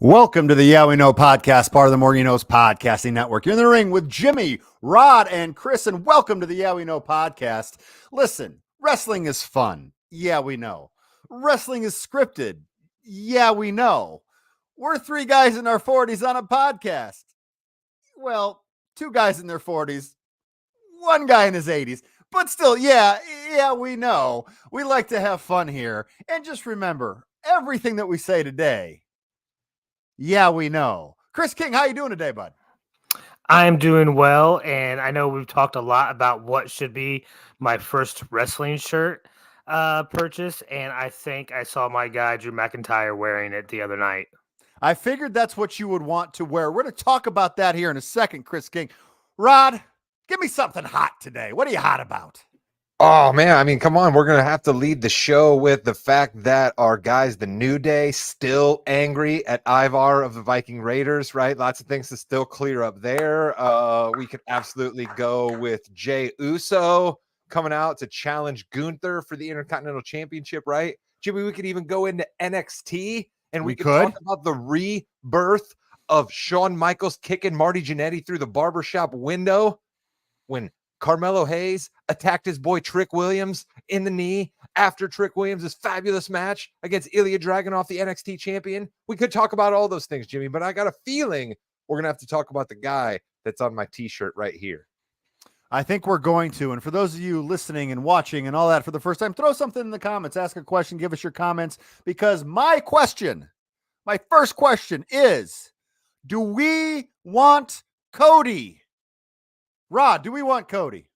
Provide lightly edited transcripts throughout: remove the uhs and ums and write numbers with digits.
Welcome to the Yeah We Know podcast, part of the More You Knows podcasting network. You're in the ring with Jimmy, Rod, and Chris, and welcome to the Yeah We Know podcast. Listen, wrestling is fun. Yeah, we know. Wrestling is scripted. Yeah, we know. We're three guys in our 40s on a podcast. Well, two guys in their 40s, one guy in his 80s. But still, yeah, we know. We like to have fun here. And just remember, everything that we say today, yeah, we know. Chris King, how you doing today, bud? I'm doing well, and I know we've talked a lot about what should be my first wrestling shirt purchase, and I think I saw my guy Drew McIntyre wearing it the other night. I figured that's what you would want to wear. We're going to talk about that here in a second, Chris King. Rod, give me something hot today. What are you hot about? Oh, man. I mean, come on. We're going to have to lead the show with the fact that our guys, the New Day, still angry at Ivar of the Viking Raiders, right? Lots of things to still clear up there. We could absolutely go with Jey Uso coming out to challenge Gunther for the Intercontinental Championship, right? Jimmy, we could even go into NXT and we could talk about the rebirth of Shawn Michaels kicking Marty Jannetty through the barbershop window when Carmelo Hayes attacked his boy Trick Williams in the knee after Trick Williams' fabulous match against Ilya Dragunov, the NXT champion. We could talk about all those things, Jimmy, but I got a feeling we're going to have to talk about the guy that's on my t-shirt right here. I think we're going to. And for those of you listening and watching and all that for the first time, throw something in the comments, ask a question, give us your comments, because my first question is, do we want Cody? Rod, do we want Cody?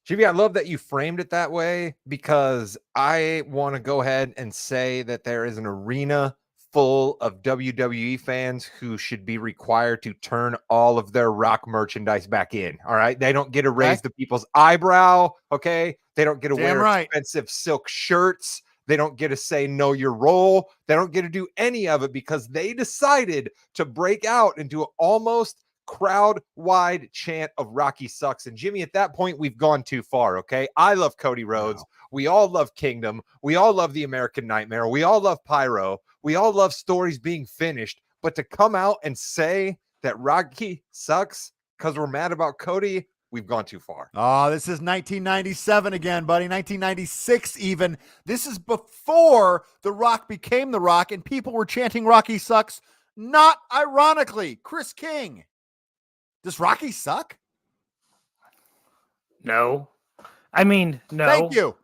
Jimmy, I love that you framed it that way because I want to go ahead and say that there is an arena full of WWE fans who should be required to turn all of their Rock merchandise back in. All right. They don't get to raise the people's eyebrow. Okay. They don't get to wear expensive silk shirts. They don't get to say, know your role. They don't get to do any of it because they decided to break out into an almost crowd-wide chant of Rocky sucks. And Jimmy, at that point, we've gone too far, okay? I love Cody Rhodes. Wow. We all love Kingdom. We all love the American Nightmare. We all love Pyro. We all love stories being finished. But to come out and say that Rocky sucks because we're mad about Cody, we've gone too far. Oh, this is 1997 again, buddy. 1996 even. This is before The Rock became The Rock, and people were chanting Rocky sucks. Not ironically. Chris King. Does Rocky suck? No. I mean, no. Thank you.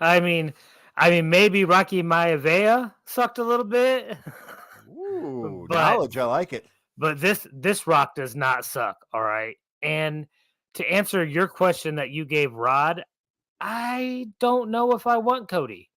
I mean, maybe Rocky Maivia sucked a little bit. Ooh, knowledge. I like it. But this Rock does not suck, all right? And to answer your question that you gave Rod, I don't know if I want Cody.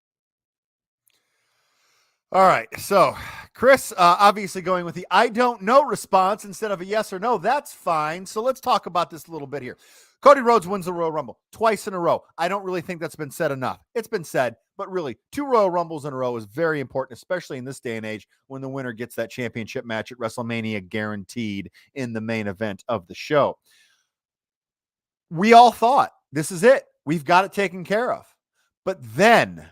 All right, so Chris, obviously going with the I don't know response instead of a yes or no. That's fine. So let's talk about this a little bit here. Cody Rhodes wins the Royal Rumble twice in a row. I don't really think that's been said enough. It's been said, but really, 2 Royal Rumbles in a row is very important, especially in this day and age when the winner gets that championship match at WrestleMania guaranteed in the main event of the show. We all thought, this is it. We've got it taken care of. But then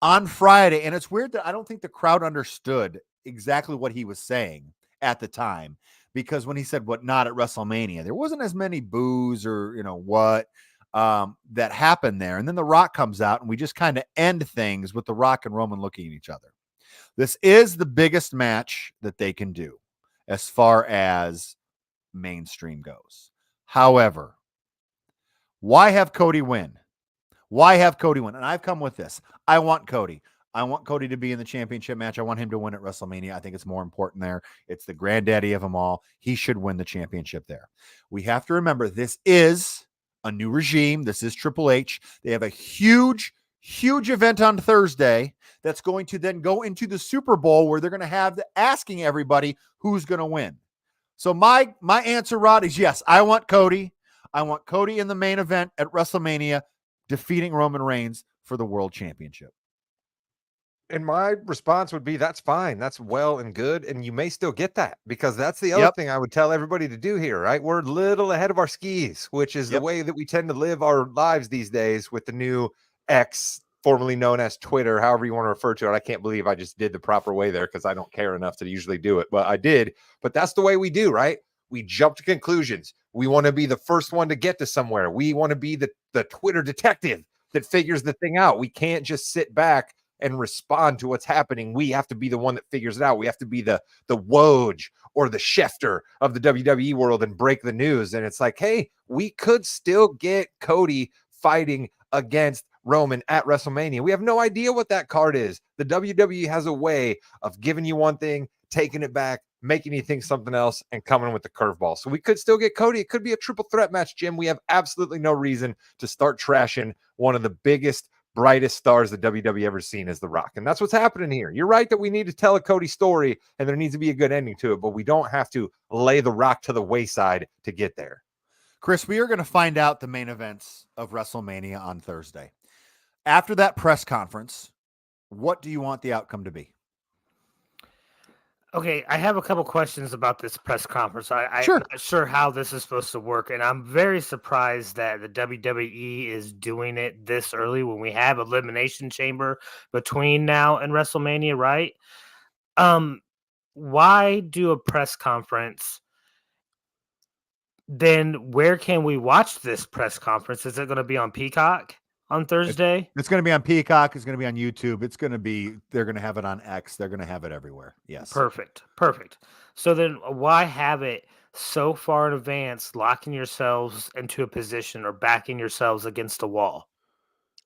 on Friday, and it's weird that I don't think the crowd understood exactly what he was saying at the time, because when he said what not at WrestleMania, there wasn't as many boos or, what that happened there. And then The Rock comes out and we just kind of end things with The Rock and Roman looking at each other. This is the biggest match that they can do as far as mainstream goes. However, why have Cody win? Why have Cody win? And I've come with this. I want Cody. I want Cody to be in the championship match. I want him to win at WrestleMania. I think it's more important there. It's the granddaddy of them all. He should win the championship there. We have to remember this is a new regime. This is Triple H. They have a huge event on Thursday that's going to then go into the Super Bowl where they're going to have asking everybody who's going to win. So my answer, Rod, is yes. I want Cody. I want Cody in the main event at WrestleMania, defeating Roman Reigns for the world championship. And my response would be, that's fine. That's well and good. And you may still get that because that's the other thing I would tell everybody to do here, right? We're a little ahead of our skis, which is the way that we tend to live our lives these days with the new X formerly known as Twitter, however you want to refer to it. I can't believe I just did the proper way there because I don't care enough to usually do it, but I did. But that's the way we do, right? We jump to conclusions. We want to be the first one to get to somewhere. We want to be the Twitter detective that figures the thing out. We can't just sit back and respond to what's happening. We have to be the one that figures it out. We have to be the Woj or the Schefter of the WWE world and break the news. And it's like, hey, we could still get Cody fighting against Roman at WrestleMania. We have no idea what that card is. The WWE has a way of giving you one thing, taking it back, making you think something else, and coming with the curveball. So we could still get Cody. It could be a triple threat match, Jim. We have absolutely no reason to start trashing one of the biggest, brightest stars the WWE ever seen as The Rock. And that's what's happening here. You're right that we need to tell a Cody story and there needs to be a good ending to it, but we don't have to lay The Rock to the wayside to get there. Chris, we are going to find out the main events of WrestleMania on Thursday. After that press conference, what do you want the outcome to be? Okay, I have a couple questions about this press conference. Sure. I'm not sure how this is supposed to work, and I'm very surprised that the WWE is doing it this early when we have Elimination Chamber between now and WrestleMania, right? Why do a press conference? Then where can we watch this press conference? Is it going to be on Peacock on Thursday? It's going to be on Peacock. It's going to be on YouTube. They're going to have it on X. They're going to have it everywhere. Yes. Perfect. So then why have it so far in advance, locking yourselves into a position or backing yourselves against a wall?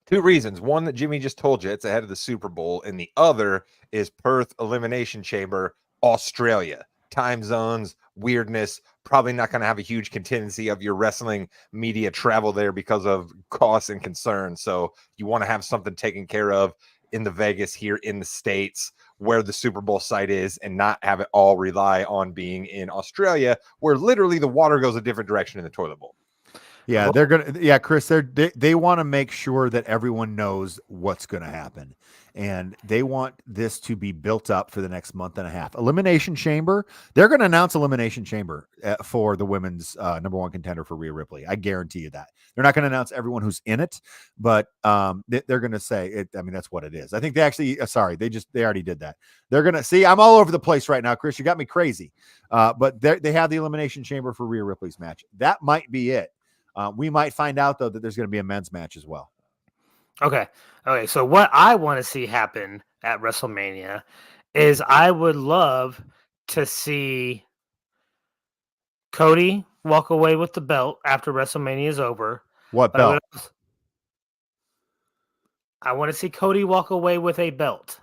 Two reasons. One that Jimmy just told you, it's ahead of the Super Bowl. And the other is Perth Elimination Chamber, Australia. Time zones, weirdness, probably not going to have a huge contingency of your wrestling media travel there because of costs and concerns. So you want to have something taken care of in the Vegas here in the States where the Super Bowl site is and not have it all rely on being in Australia where literally the water goes a different direction in the toilet bowl. Yeah, Chris, they want to make sure that everyone knows what's going to happen. And they want this to be built up for the next month and a half. Elimination Chamber, they're going to announce Elimination Chamber for the women's number one contender for Rhea Ripley. I guarantee you that. They're not going to announce everyone who's in it, but they're going to say it. I mean, that's what it is. I think they actually, they already did that. They're going to see, I'm all over the place right now, Chris. You got me crazy. But they have the Elimination Chamber for Rhea Ripley's match. That might be it. We might find out, though, that there's going to be a men's match as well. Okay. So what I want to see happen at WrestleMania is I would love to see Cody walk away with the belt after WrestleMania is over. What belt? I want to see Cody walk away with a belt.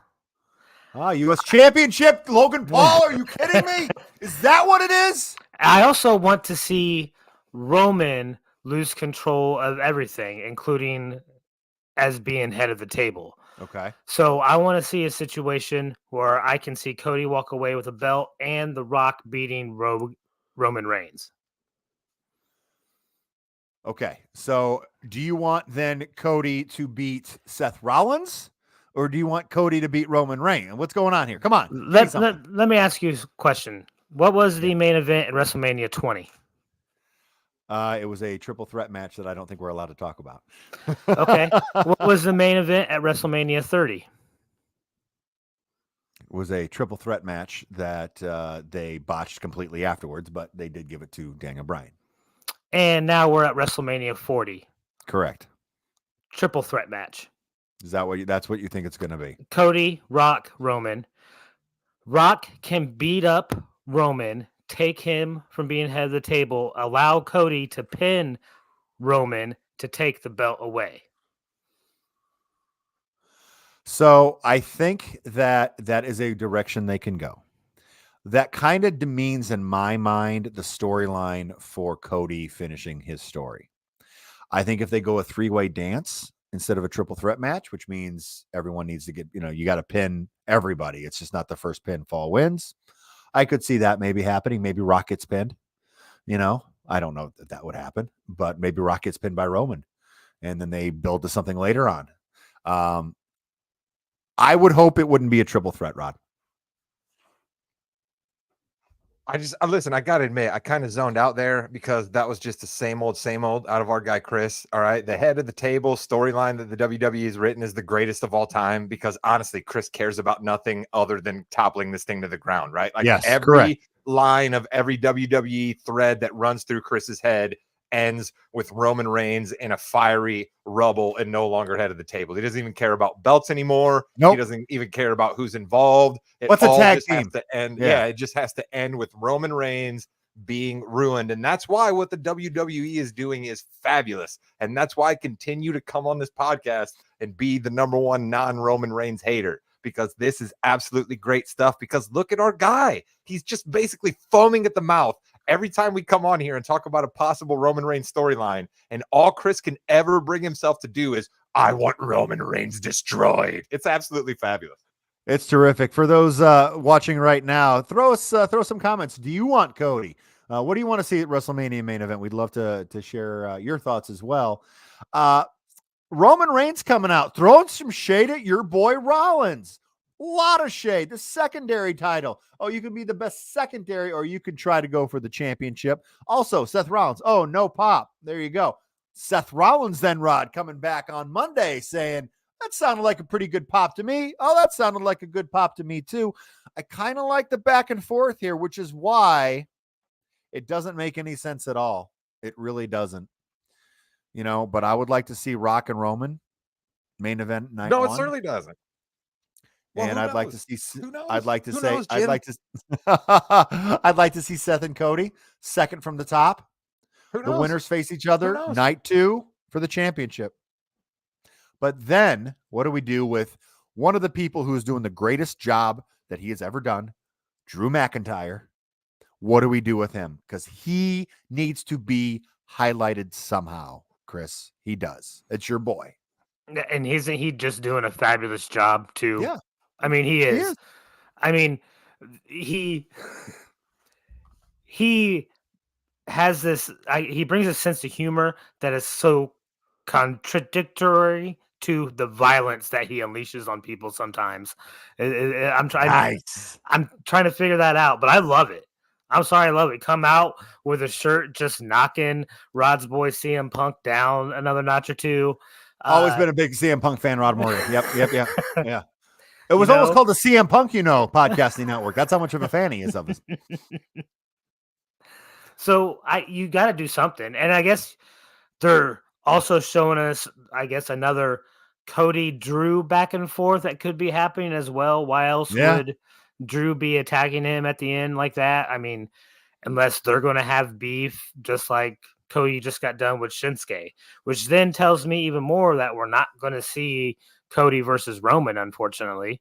U.S. Championship, Logan Paul. Are you kidding me? Is that what it is? I also want to see Roman lose control of everything, including as being head of the table. Okay. So I want to see a situation where I can see Cody walk away with a belt and The Rock beating Roman Reigns. Okay. So do you want then Cody to beat Seth Rollins, or do you want Cody to beat Roman Reigns? What's going on here? Come on. Let me ask you a question. What was the main event at WrestleMania 20? It was a triple threat match that I don't think we're allowed to talk about. Okay. What was the main event at WrestleMania 30? It was a triple threat match that they botched completely afterwards, but they did give it to Daniel Bryan. And now we're at WrestleMania 40. Correct. Triple threat match. Is that that's what you think it's going to be? Cody, Rock, Roman. Rock can beat up Roman, take him from being head of the table, allow Cody to pin Roman to take the belt away. So I think that is a direction they can go. That kind of demeans in my mind the storyline for Cody finishing his story. I think if they go a three-way dance instead of a triple threat match, which means everyone needs to get, you got to pin everybody. It's just not the first pinfall wins. I could see that maybe happening. Maybe Rock gets pinned. I don't know that would happen, but maybe Rock gets pinned by Roman, and then they build to something later on. I would hope it wouldn't be a triple threat, Rod. Listen, I got to admit, I kind of zoned out there because that was just the same old out of our guy, Chris. All right. The head of the table storyline that the WWE has written is the greatest of all time because honestly, Chris cares about nothing other than toppling this thing to the ground, right? Like Yes, every correct. line of every WWE thread that runs through Chris's head ends with Roman Reigns in a fiery rubble and no longer head of the table. He doesn't even care about belts anymore. Nope. He doesn't even care about who's involved. It What's a all tag just team? has to end. Yeah. Yeah, it just has to end with Roman Reigns being ruined. And that's why what the WWE is doing is fabulous. And that's why I continue to come on this podcast and be the number one non-Roman Reigns hater, because this is absolutely great stuff. Because look at our guy. He's just basically foaming at the mouth every time we come on here and talk about a possible Roman Reigns storyline. And all Chris can ever bring himself to do is, I want Roman Reigns destroyed. It's absolutely fabulous. It's terrific. For those watching right now, throw some comments. Do you want Cody? What do you want to see at WrestleMania main event? We'd love to share your thoughts as well. Roman Reigns coming out, throwing some shade at your boy Rollins. A lot of shade. The secondary title. Oh, you can be the best secondary, or you can try to go for the championship. Also, Seth Rollins. Oh, no pop. There you go. Seth Rollins then, Rod, coming back on Monday saying, that sounded like a pretty good pop to me. Oh, that sounded like a good pop to me too. I kind of like the back and forth here, which is why it doesn't make any sense at all. It really doesn't. But I would like to see Rock and Roman main event night No, one. it certainly doesn't. Well, and I'd knows? like to see. Who knows? I'd like to Who say. knows, I'd Jim? like to. I'd like to see Seth and Cody second from the top. Who The knows? winners face each other knows? night 2 for the championship. But then what do we do with one of the people who is doing the greatest job that he has ever done, Drew McIntyre? What do we do with him? Because he needs to be highlighted somehow, Chris. He does. It's your boy. And isn't he just doing a fabulous job too? Yeah. I mean, he is. He is. I mean, he has this. He brings a sense of humor that is so contradictory to the violence that he unleashes on people. Sometimes I'm trying. Nice. I'm trying to figure that out, but I love it. I'm sorry, I love it. Come out with a shirt just knocking Rod's boy CM Punk down another notch or two. Always been a big CM Punk fan, Rod Moria. Yep. Yeah. It was You almost know? called the CM Punk, podcasting network. That's how much of a fan he is of us. So you got to do something, and I guess they're also showing us, I guess, another Cody Drew back and forth that could be happening as well. Why else would Drew be attacking him at the end like that? I mean, unless they're going to have beef, just like Cody just got done with Shinsuke, which then tells me even more that we're not going to see Cody versus Roman, unfortunately.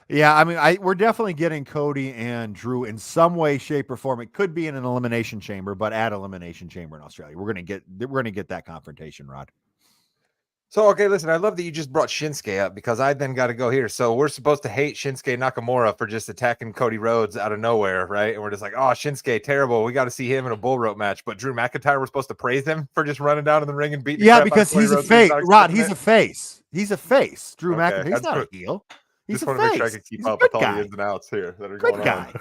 Yeah, I mean, we're definitely getting Cody and Drew in some way, shape, or form. It could be in an elimination chamber, but at Elimination Chamber in Australia, we're gonna get that confrontation, Rod. So, okay, listen, I love that you just brought Shinsuke up because I then got to go here. So we're supposed to hate Shinsuke Nakamura for just attacking Cody Rhodes out of nowhere, right? And we're just like, oh, Shinsuke, terrible. We got to see him in a bull rope match. But Drew McIntyre, we're supposed to praise him for just running down in the ring and beating the crap because out of Cody he's a Rhodes. face. Rod, he's a face. He's a face. Drew Okay, McIntyre. He's not a heel. He's just a want to make sure I face. can keep He's a up good with all guy. the ins and outs here that are Good going guy. on.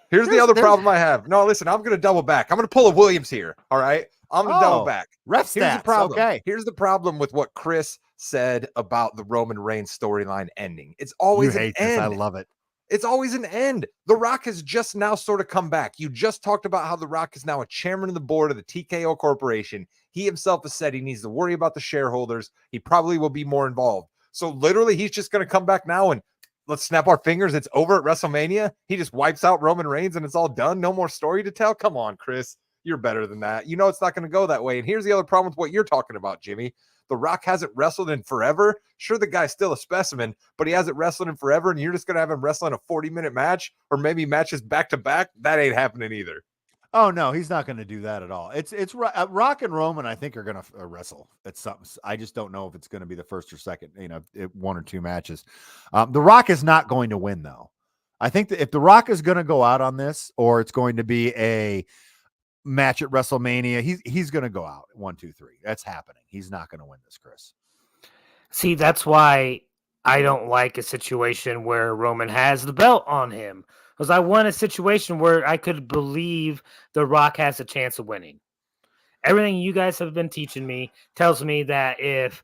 Here's the other problem I have. No, listen, I'm going to double back. I'm going to pull a Williams here. All right. I'm going to double back. Ref Here's the stats. problem. Okay. Here's the problem with what Chris said about the Roman Reigns storyline ending. It's always an end. I love it. It's always an end. The Rock has just now sort of come back. You just talked about how The Rock is now a chairman of the board of the TKO Corporation. He himself has said he needs to worry about the shareholders. He probably will be more involved. So literally, he's just going to come back now and let's snap our fingers. It's over at WrestleMania. He just wipes out Roman Reigns and it's all done. No more story to tell. Come on, Chris. You're better than that. You know it's not going to go that way. And here's the other problem with what you're talking about, Jimmy. The Rock hasn't wrestled in forever. Sure, the guy's still a specimen, but he hasn't wrestled in forever, and you're just going to have him wrestling a 40-minute match or maybe matches back-to-back? That ain't happening either. Oh, no, he's not going to do that at all. It's Rock and Roman, I think, are going to wrestle at something. I just don't know if it's going to be the first or second, one or two matches. The Rock is not going to win, though. I think that if The Rock is going to go out on this, or it's going to be a match at WrestleMania, he's going to go out 1, 2, 3. That's happening. He's not going to win this, Chris. See, that's why I don't like a situation where Roman has the belt on him, because I want a situation where I could believe The Rock has a chance of winning. Everything you guys have been teaching me tells me that if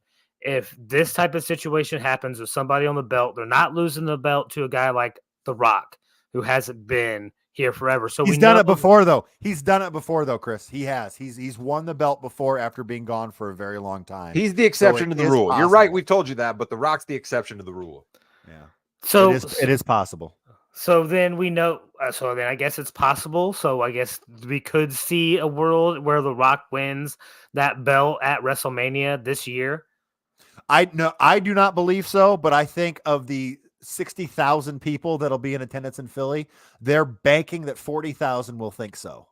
this type of situation happens with somebody on the belt, they're not losing the belt to a guy like The Rock, who hasn't been here forever. So He's we done know it before, though. He's done it before, though, Chris. He has. He's won the belt before after being gone for a very long time. He's the exception to the rule. You're right. We've told you that, but The Rock's the exception to the rule. Yeah. So it is possible. So then we know. So then I guess it's possible. So I guess we could see a world where The Rock wins that belt at WrestleMania this year. I do not believe so, but I think of the 60,000 people that'll be in attendance in Philly, they're banking that 40,000 will think so.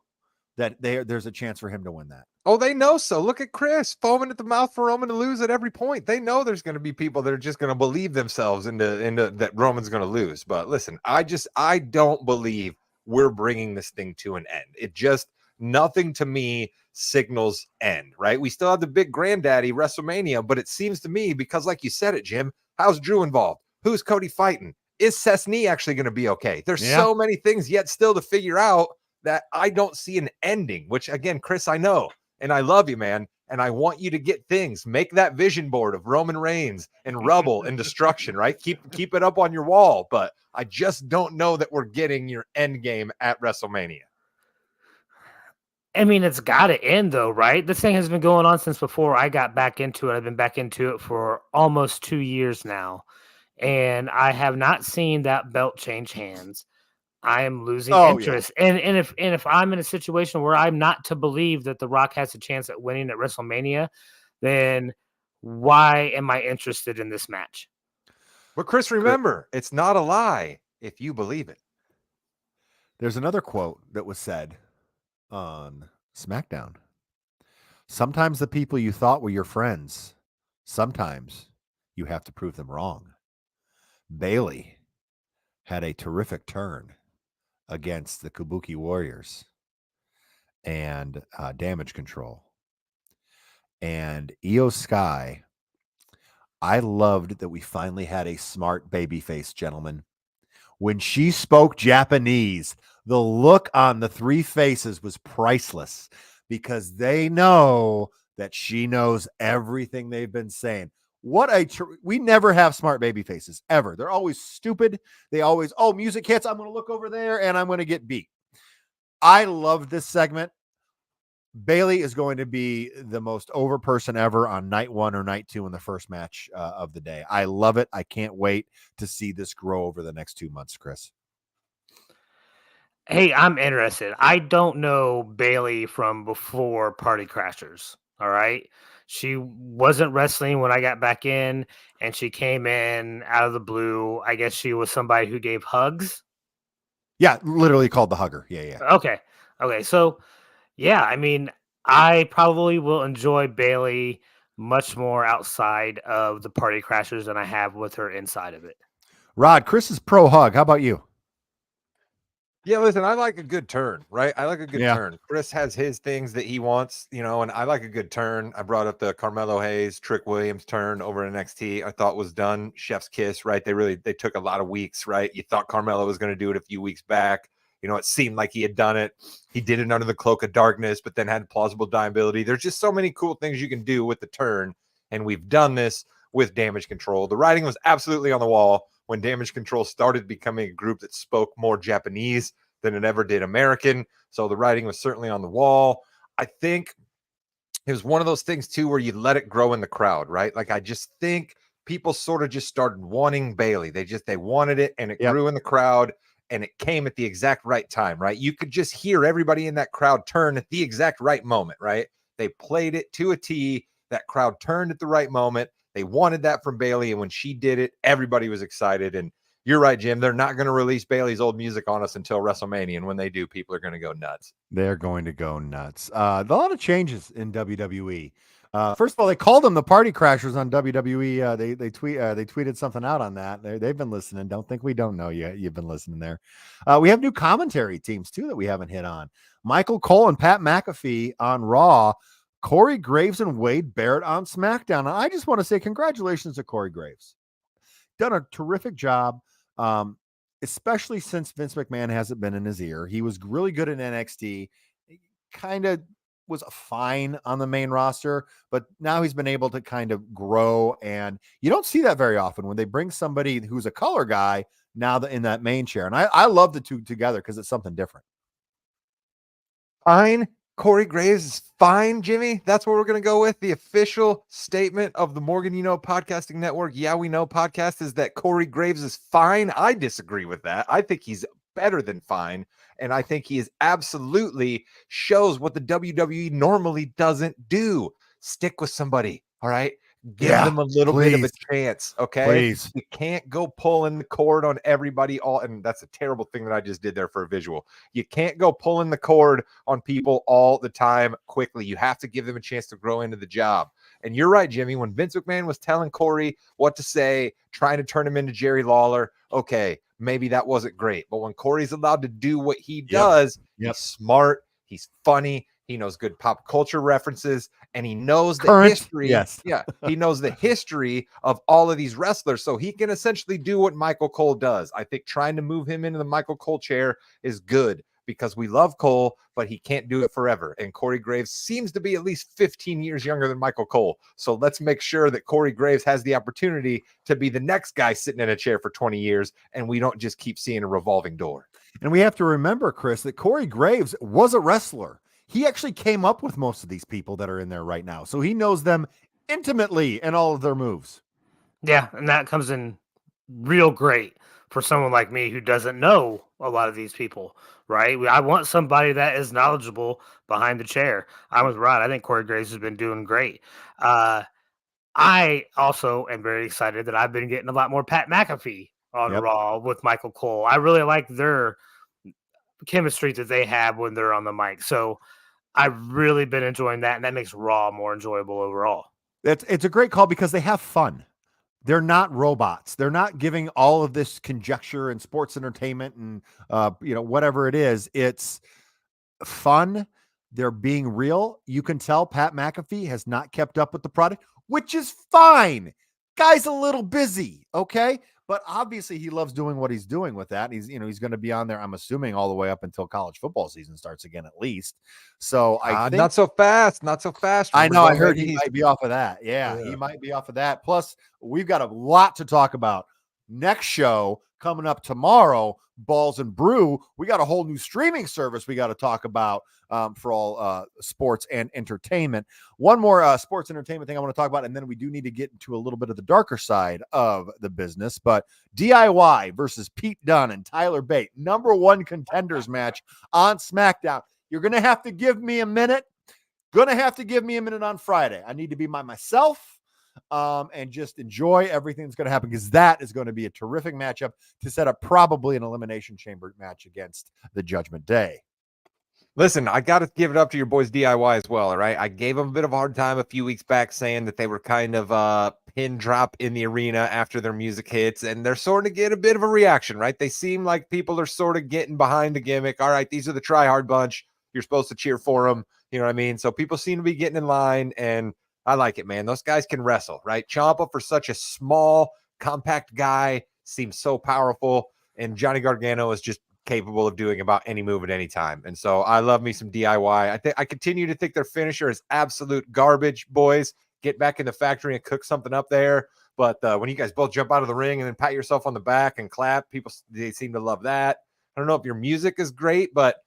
That there's a chance for him to win that. Oh, they know so. Look at Chris foaming at the mouth for Roman to lose at every point. They know there's going to be people that are just going to believe themselves into that Roman's going to lose. But listen, I don't believe we're bringing this thing to an end. It just nothing to me signals end, right? We still have the big granddaddy WrestleMania, but it seems to me, because like you said it, Jim, how's Drew involved? Who's Cody fighting? Is Seth's knee actually going to be okay? There's so many things yet still to figure out that I don't see an ending, which again, Chris, I know. And I love you, man. And I want you to get things. Make that vision board of Roman Reigns and rubble and destruction, right? Keep it up on your wall. But I just don't know that we're getting your end game at WrestleMania. I mean, it's got to end, though, right? This thing has been going on since before I got back into it. I've been back into it for almost 2 years now. And I have not seen that belt change hands. I am losing interest. Yeah. And if I'm in a situation where I'm not to believe that The Rock has a chance at winning at WrestleMania, then why am I interested in this match? But Chris, remember, it's not a lie if you believe it. There's another quote that was said on SmackDown. Sometimes the people you thought were your friends, sometimes you have to prove them wrong. Bayley had a terrific turn against the Kabuki Warriors and Damage Control. And Io Sky, I loved that we finally had a smart babyface, gentlemen. When she spoke Japanese, the look on the three faces was priceless because they know that she knows everything they've been saying. We never have smart baby faces ever. They're always stupid. They always, music hits. I'm going to look over there and I'm going to get beat. I love this segment. Bayley is going to be the most over person ever on night 1 or night 2 in the first match of the day. I love it. I can't wait to see this grow over the next 2 months, Chris. Hey, I'm interested. I don't know Bayley from before Party Crashers. All right. She wasn't wrestling when I got back in, and she came in out of the blue. I guess she was somebody who gave hugs. Yeah, literally called the hugger. Yeah. Okay. So, yeah, I mean, I probably will enjoy Bayley much more outside of the Party Crashers than I have with her inside of it. Rod, Chris is pro hug. How about you? Yeah, listen, I like a good turn, right? I like a good turn. Chris has his things that he wants, and I like a good turn. I brought up the Carmelo Hayes, Trick Williams turn over in NXT. I thought was done. Chef's kiss, right? They took a lot of weeks, right? You thought Carmelo was going to do it a few weeks back. It seemed like he had done it. He did it under the cloak of darkness, but then had plausible deniability. There's just so many cool things you can do with the turn, and we've done this with Damage Control. The writing was absolutely on the wall when Damage Control started becoming a group that spoke more Japanese than it ever did American. So the writing was certainly on the wall. I think it was one of those things too, where you let it grow in the crowd, right? Like, I just think people sort of just started wanting Bayley. They wanted it, and it grew in the crowd, and it came at the exact right time, right? You could just hear everybody in that crowd turn at the exact right moment, right? They played it to a T. That crowd turned at the right moment. They wanted that from Bayley, and when she did it, everybody was excited. And you're right, Jim. They're not going to release Bayley's old music on us until WrestleMania, and when they do, people are going to go nuts. They're going to go nuts. A lot of changes in WWE. First of all, they called them the Party Crashers on WWE. They tweeted something out on that. They've been listening. Don't think we don't know you. You've been listening there. We have new commentary teams too that we haven't hit on. Michael Cole and Pat McAfee on Raw. Corey Graves and Wade Barrett on SmackDown. And I just want to say congratulations to Corey Graves. done a terrific job, especially since Vince McMahon hasn't been in his ear. He was really good in NXT, kind of was fine on the main roster, but now he's been able to kind of grow. And you don't see that very often when they bring somebody who's a color guy now in that main chair. And I love the two together because it's something different. Fine. Corey Graves is fine, Jimmy. That's what we're going to go with. The official statement of the Morgan You Know Podcasting Network. Yeah, we know podcast is that Corey Graves is fine. I disagree with that. I think he's better than fine. And I think he is absolutely shows what the WWE normally doesn't do. Stick with somebody. All right. Give them a little bit of a chance. Okay. Please. You can't go pulling the cord on everybody and that's a terrible thing that I just did there for a visual. You can't go pulling the cord on people all the time quickly. You have to give them a chance to grow into the job. And you're right, Jimmy, when Vince McMahon was telling Corey what to say, trying to turn him into Jerry Lawler, okay, maybe that wasn't great. But when Corey's allowed to do what he does, he's smart, he's funny, he knows good pop culture references, and he knows the history. Yes. Yeah, he knows the history of all of these wrestlers. So he can essentially do what Michael Cole does. I think trying to move him into the Michael Cole chair is good because we love Cole, but he can't do it forever. And Corey Graves seems to be at least 15 years younger than Michael Cole. So let's make sure that Corey Graves has the opportunity to be the next guy sitting in a chair for 20 years, and we don't just keep seeing a revolving door. And we have to remember, Chris, that Corey Graves was a wrestler. He actually came up with most of these people that are in there right now. So he knows them intimately and all of their moves. Yeah, and that comes in real great for someone like me who doesn't know a lot of these people, right? I want somebody that is knowledgeable behind the chair. I was right. I think Corey Graves has been doing great. I also am very excited that I've been getting a lot more Pat McAfee on Raw with Michael Cole. I really like their chemistry that they have when they're on the mic. So I've really been enjoying that, and that makes Raw more enjoyable overall. It's a great call because they have fun. They're not robots. They're not giving all of this conjecture and sports entertainment and whatever it is. It's fun. They're being real. You can tell Pat McAfee has not kept up with the product, which is fine. Guy's a little busy, okay? But obviously he loves doing what he's doing with that. He's going to be on there, I'm assuming, all the way up until college football season starts again, at least. So I think not so fast. I know. I heard he might be off of that. Yeah, he might be off of that. Plus, we've got a lot to talk about. Next show coming up tomorrow, Balls and Brew. We got a whole new streaming service we got to talk about for all sports and entertainment. One more sports entertainment thing I want to talk about, and then we do need to get into a little bit of the darker side of the business. But DIY versus Pete Dunne and Tyler Bate, #1 contenders match on SmackDown. You're going to have to give me a minute. On Friday. I need to be myself. And just enjoy everything that's going to happen, because that is going to be a terrific matchup to set up probably an Elimination Chamber match against the Judgment Day. Listen, I got to give it up to your boys DIY as well, all right? I gave them a bit of a hard time a few weeks back saying that they were kind of pin drop in the arena after their music hits, and they're sort of getting a bit of a reaction, right? They seem like people are sort of getting behind the gimmick. All right, these are the try-hard bunch. You're supposed to cheer for them. You know what I mean? So people seem to be getting in line, and I like it, man. Those guys can wrestle, right? Ciampa, for such a small, compact guy, seems so powerful. And Johnny Gargano is just capable of doing about any move at any time. And so I love me some DIY. I continue to think their finisher is absolute garbage, boys. Get back in the factory and cook something up there. But when you guys both jump out of the ring and then pat yourself on the back and clap, they seem to love that. I don't know if your music is great, but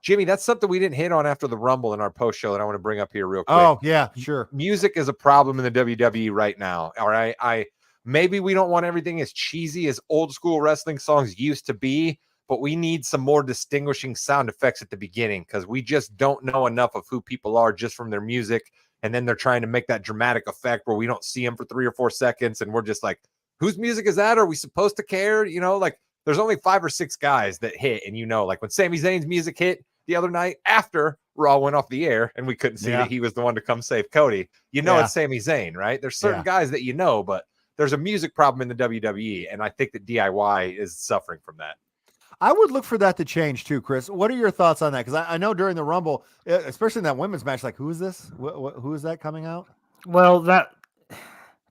Jimmy, that's something we didn't hit on after the Rumble in our post show that I want to bring up here real quick. Oh, yeah, sure. Music is a problem in the WWE right now. All right. Maybe we don't want everything as cheesy as old school wrestling songs used to be, but we need some more distinguishing sound effects at the beginning, because we just don't know enough of who people are just from their music. And then they're trying to make that dramatic effect where we don't see them for 3 or 4 seconds. And we're just like, whose music is that? Are we supposed to care? There's only 5 or 6 guys that hit. And like when Sami Zayn's music hit the other night after Raw went off the air and we couldn't see that he was the one to come save Cody, it's Sami Zayn, right? There's certain guys that but there's a music problem in the WWE, and I think that DIY is suffering from that. I would look for that to change too, Chris. What are your thoughts on that? Because I know during the Rumble, especially in that women's match, like, who is this? Who is that coming out? Well,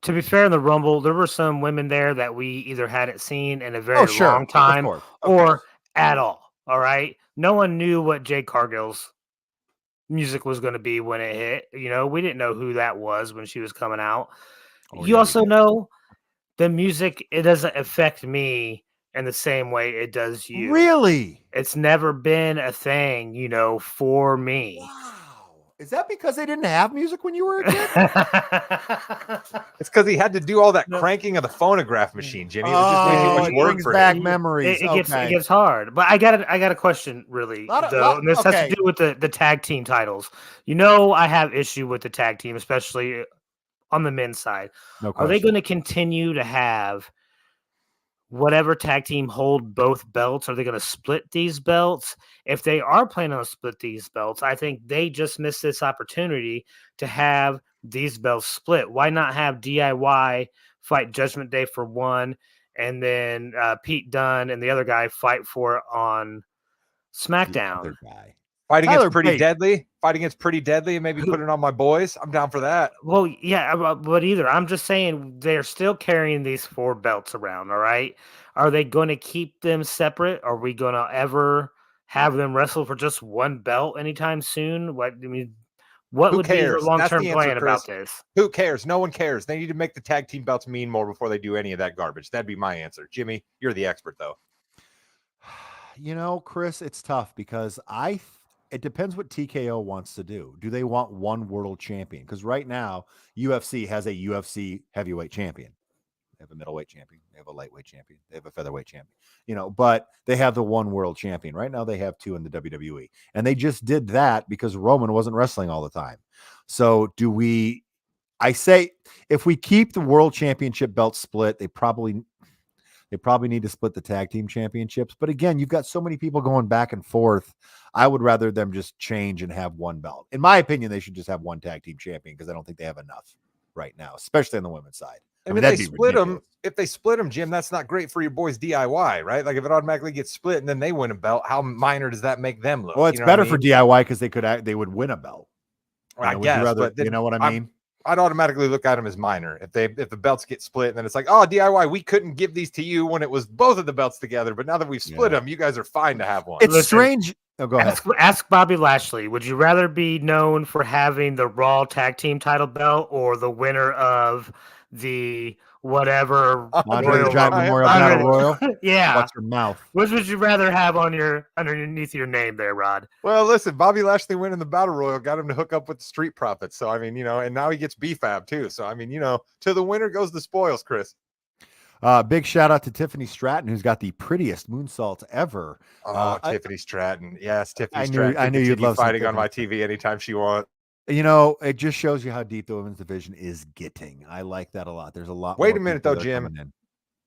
To be fair, in the Rumble, there were some women there that we either hadn't seen in a Oh, very sure. long time Of or course. at all. All right. No one knew what Jade Cargill's music was going to be when it hit. We didn't know who that was when she was coming out. Oh, You yeah, we also did. know the music, it doesn't affect me in the same way it does you. Really? It's never been a thing, for me. Wow. Is that because they didn't have music when you were a kid? It's because he had to do all that No. cranking of the phonograph machine, Jimmy. It was just way too much it work brings for back him. memories. It Okay. gets hard. But I got a question, really, and this has to okay. do with the tag team titles. I have issue with the tag team, especially on the men's side. No Are they question. going to continue to have whatever tag team hold both belts? Are they going to split these belts? If they are planning on split these belts, I think they just missed this opportunity to have these belts split. Why not have DIY fight Judgment Day for one, and then Pete Dunne and the other guy fight for it on The SmackDown? other guy. Fight Tyler against Pretty Bate. Deadly. Fight against Pretty Deadly and maybe put it on my boys. I'm down for that. Well, yeah, but either I'm just saying they're still carrying these 4 belts around. All right, are they going to keep them separate? Are we going to ever have them wrestle for just one belt anytime soon? What Who would be your cares? long That's term the answer, plan about Chris. this? Who cares? No one cares. They need to make the tag team belts mean more before they do any of that garbage. That'd be my answer. Jimmy, you're the expert, though. Chris, it's tough because it depends what TKO wants to do. Do they want one world champion? Because right now, UFC has a UFC heavyweight champion. They have a middleweight champion. They have a lightweight champion. They have a featherweight champion. But they have the one world champion. Right now, they have 2 in the WWE. And they just did that because Roman wasn't wrestling all the time. So I say, if we keep the world championship belt split, they probably need to split the tag team championships. But again, you've got so many people going back and forth. I would rather them just change and have one belt. In my opinion, they should just have one tag team champion because I don't think they have enough right now, especially on the women's side. And if they split them, Jim, that's not great for your boys DIY, right? Like if it automatically gets split and then they win a belt, how minor does that make them look? Well, it's better for DIY because they would win a belt. I guess, but then, you know what I mean? I'd automatically look at them as minor if the belts get split, and then it's like, oh, DIY, we couldn't give these to you when it was both of the belts together, but now that we've split them, you guys are fine to have one. It's strange. Oh, go ahead. Ask Bobby Lashley. Would you rather be known for having the Raw Tag Team title belt or the winner of the whatever Andre the Giant Memorial Battle Royal? Yeah. Watch your mouth. Which would you rather have underneath your name there, Rod? Well, listen, Bobby Lashley winning the Battle Royal got him to hook up with the Street Profits. So, I mean, and now he gets BFAB too. So, I mean, to the winner goes the spoils, Chris. Big shout out to Tiffany Stratton, who's got the prettiest moonsault ever. Tiffany Stratton. Yes, Tiffany Stratton. I knew you'd love fighting on my TV anytime she wants. It just shows you how deep the women's division is getting. I like that a lot. There's a lot. Wait a minute, though, Jim.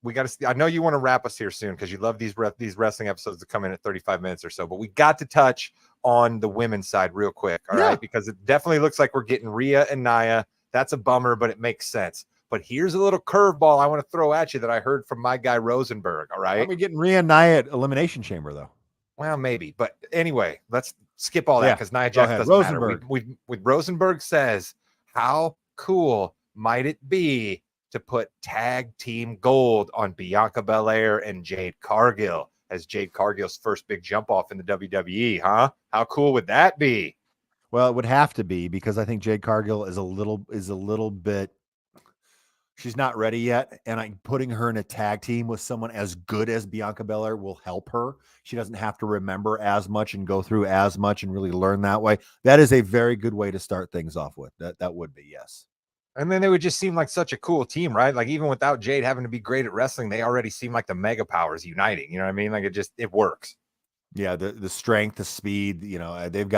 We got to. I know you want to wrap us here soon because you love these wrestling episodes that come in at 35 minutes or so. But we got to touch on the women's side real quick, all right? Because it definitely looks like we're getting Rhea and Nia. That's a bummer, but it makes sense. But here's a little curveball I want to throw at you that I heard from my guy Rosenberg. All right, we're getting Rhea and Nia at Elimination Chamber, though. Well, maybe, but anyway, let's skip all that because Nia Jax doesn't matter. With Rosenberg says, how cool might it be to put tag team gold on Bianca Belair and Jade Cargill as Jade Cargill's first big jump off in the WWE? Huh? How cool would that be? Well, it would have to be because I think Jade Cargill is a little bit. She's not ready yet, and putting her in a tag team with someone as good as Bianca Belair will help her. She doesn't have to remember as much and go through as much and really learn that way. That is a very good way to start things off with. That would be, yes. And then they would just seem like such a cool team, right? Like even without Jade having to be great at wrestling, they already seem like the mega powers uniting. You know what I mean? Like it works. Yeah, the strength, the speed, they've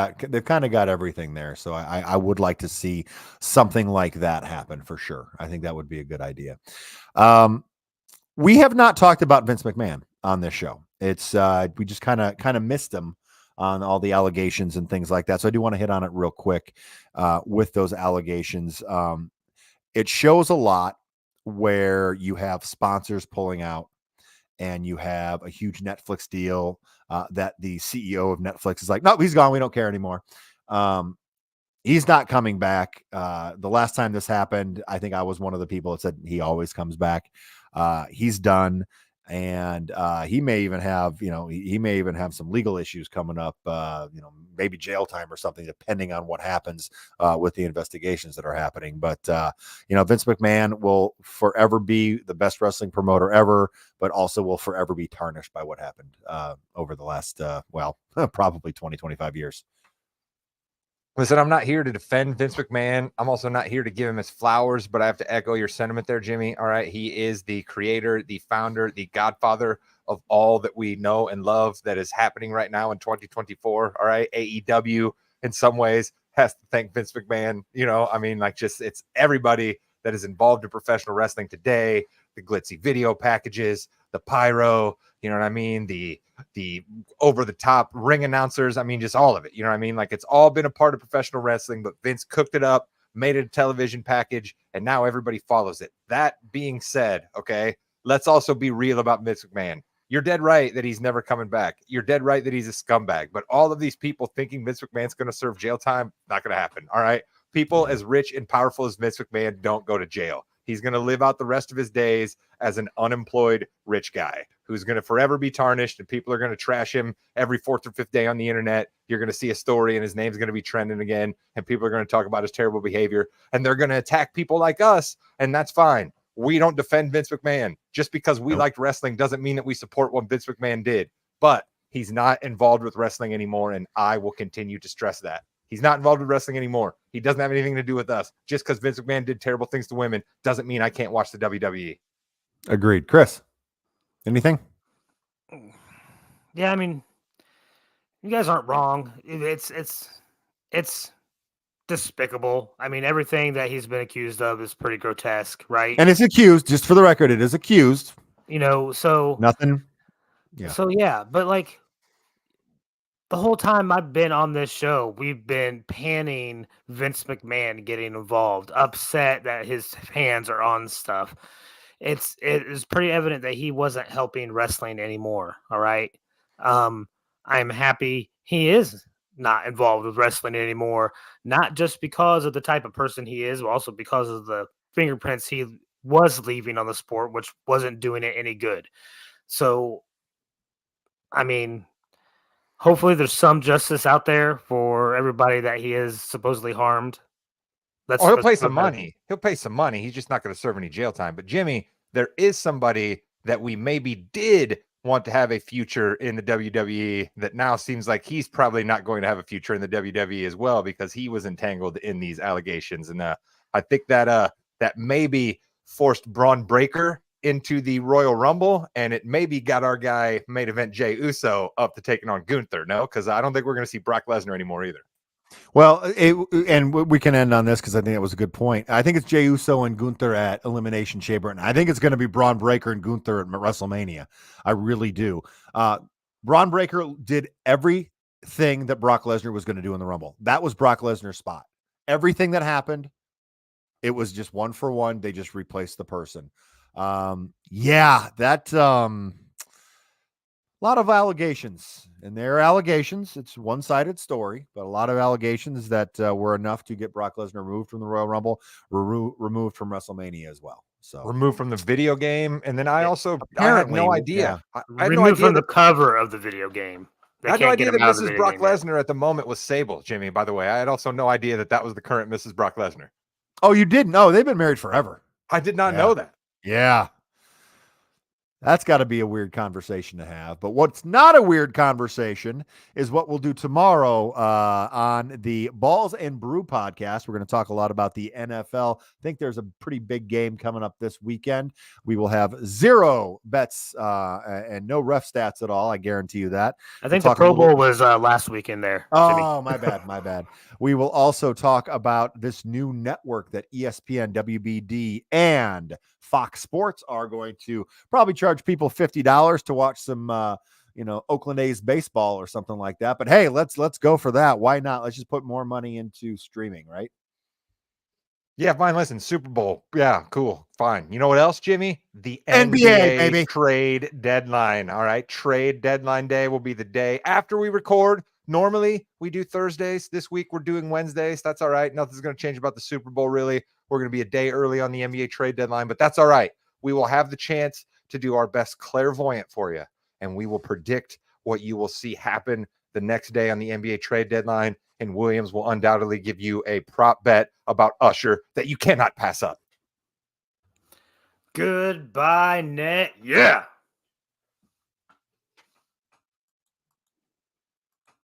kind of got everything there. So I would like to see something like that happen for sure. I think that would be a good idea. We have not talked about Vince McMahon on this show. It's we just kind of missed him on all the allegations and things like that. So I do want to hit on it real quick with those allegations. It shows a lot where you have sponsors pulling out and you have a huge Netflix deal that the CEO of Netflix is like, no, he's gone. We don't care anymore. He's not coming back. The last time this happened, I think I was one of the people that said he always comes back. He's done. And he may even have, he may even have some legal issues coming up, maybe jail time or something, depending on what happens with the investigations that are happening. But, Vince McMahon will forever be the best wrestling promoter ever, but also will forever be tarnished by what happened over the last, probably 20, 25 years. Listen, I'm not here to defend Vince McMahon. I'm also not here to give him his flowers, but I have to echo your sentiment there, Jimmy. All right. He is the creator, the founder, the godfather of all that we know and love that is happening right now in 2024. All right. AEW in some ways has to thank Vince McMahon. It's everybody that is involved in professional wrestling today, the glitzy video packages, the pyro, you know what I mean? The over the top ring announcers. Just all of it. You know what I mean? Like, it's all been a part of professional wrestling, but Vince cooked it up, made it a television package, and now everybody follows it. That being said, okay, let's also be real about Vince McMahon. You're dead right that he's never coming back. You're dead right that he's a scumbag. But all of these people thinking Vince McMahon's going to serve jail time, not going to happen. All right. People as rich and powerful as Vince McMahon don't go to jail. He's going to live out the rest of his days as an unemployed rich guy who's going to forever be tarnished, and people are going to trash him every fourth or fifth day on the internet. You're going to see a story and his name's going to be trending again, and people are going to talk about his terrible behavior, and they're going to attack people like us, and that's fine. We don't defend Vince McMahon. Just because we liked wrestling doesn't mean that we support what Vince McMahon did, but he's not involved with wrestling anymore, and I will continue to stress that. He's not involved with wrestling anymore. He doesn't have anything to do with us. Just because Vince McMahon did terrible things to women doesn't mean I can't watch the WWE. Agreed. Chris, anything? Yeah, you guys aren't wrong. It's despicable. Everything that he's been accused of is pretty grotesque, right? And it's accused, just for the record, it is accused. So nothing. Yeah. So yeah, but like, the whole time I've been on this show, we've been panning Vince McMahon getting involved, upset that his hands are on stuff. It is pretty evident that he wasn't helping wrestling anymore. All right. I'm happy he is not involved with wrestling anymore, not just because of the type of person he is, but also because of the fingerprints he was leaving on the sport, which wasn't doing it any good. So, hopefully there's some justice out there for everybody that he is supposedly harmed. He'll pay some money. He'll pay some money. He's just not going to serve any jail time. But Jimmy, there is somebody that we maybe did want to have a future in the WWE that now seems like he's probably not going to have a future in the WWE as well, because he was entangled in these allegations. And I think that that maybe forced Braun Breaker into the Royal Rumble, and it maybe got our guy main event Jey Uso up to taking on Gunther. No, because I don't think we're going to see Brock Lesnar anymore either. Well, and we can end on this because I think that was a good point. I think it's Jey Uso and Gunther at Elimination Chamber, and I think it's going to be Braun Breaker and Gunther at WrestleMania. I really do. Braun Breaker did everything that Brock Lesnar was going to do in the Rumble. That was Brock Lesnar's spot. Everything that happened, it was just one for one. They just replaced the person. A lot of allegations, and there are allegations. It's a one-sided story, but a lot of allegations that were enough to get Brock Lesnar removed from the Royal Rumble, removed from WrestleMania as well. So removed from the video game, and then I had no idea. Yeah. I had no idea from the cover of the video game. I had no idea that Mrs. Brock Lesnar at the moment was Sable, Jimmy. By the way, I had also no idea that was the current Mrs. Brock Lesnar. Oh, you didn't? No, they've been married forever. I did not know that. Yeah. That's got to be a weird conversation to have. But what's not a weird conversation is what we'll do tomorrow on the Balls and Brew podcast. We're going to talk a lot about the NFL. I think there's a pretty big game coming up this weekend. We will have zero bets and no ref stats at all. I guarantee you that. I think the Pro Bowl was last weekend there. Oh, my bad. We will also talk about this new network that ESPN, WBD, and Fox Sports are going to probably charge people $50 to watch some, Oakland A's baseball or something like that. But hey, let's go for that. Why not? Let's just put more money into streaming, right? Yeah, fine. Listen, Super Bowl. Yeah, cool. Fine. You know what else, Jimmy? The NBA baby. Trade deadline. All right. Trade deadline day will be the day after we record. Normally we do Thursdays. This week we're doing Wednesdays. That's all right. Nothing's going to change about the Super Bowl, really. We're going to be a day early on the NBA trade deadline, but that's all right. We will have the chance to do our best clairvoyant for you, and we will predict what you will see happen the next day on the NBA trade deadline. And Williams will undoubtedly give you a prop bet about Usher that you cannot pass up. Goodbye, net. Yeah.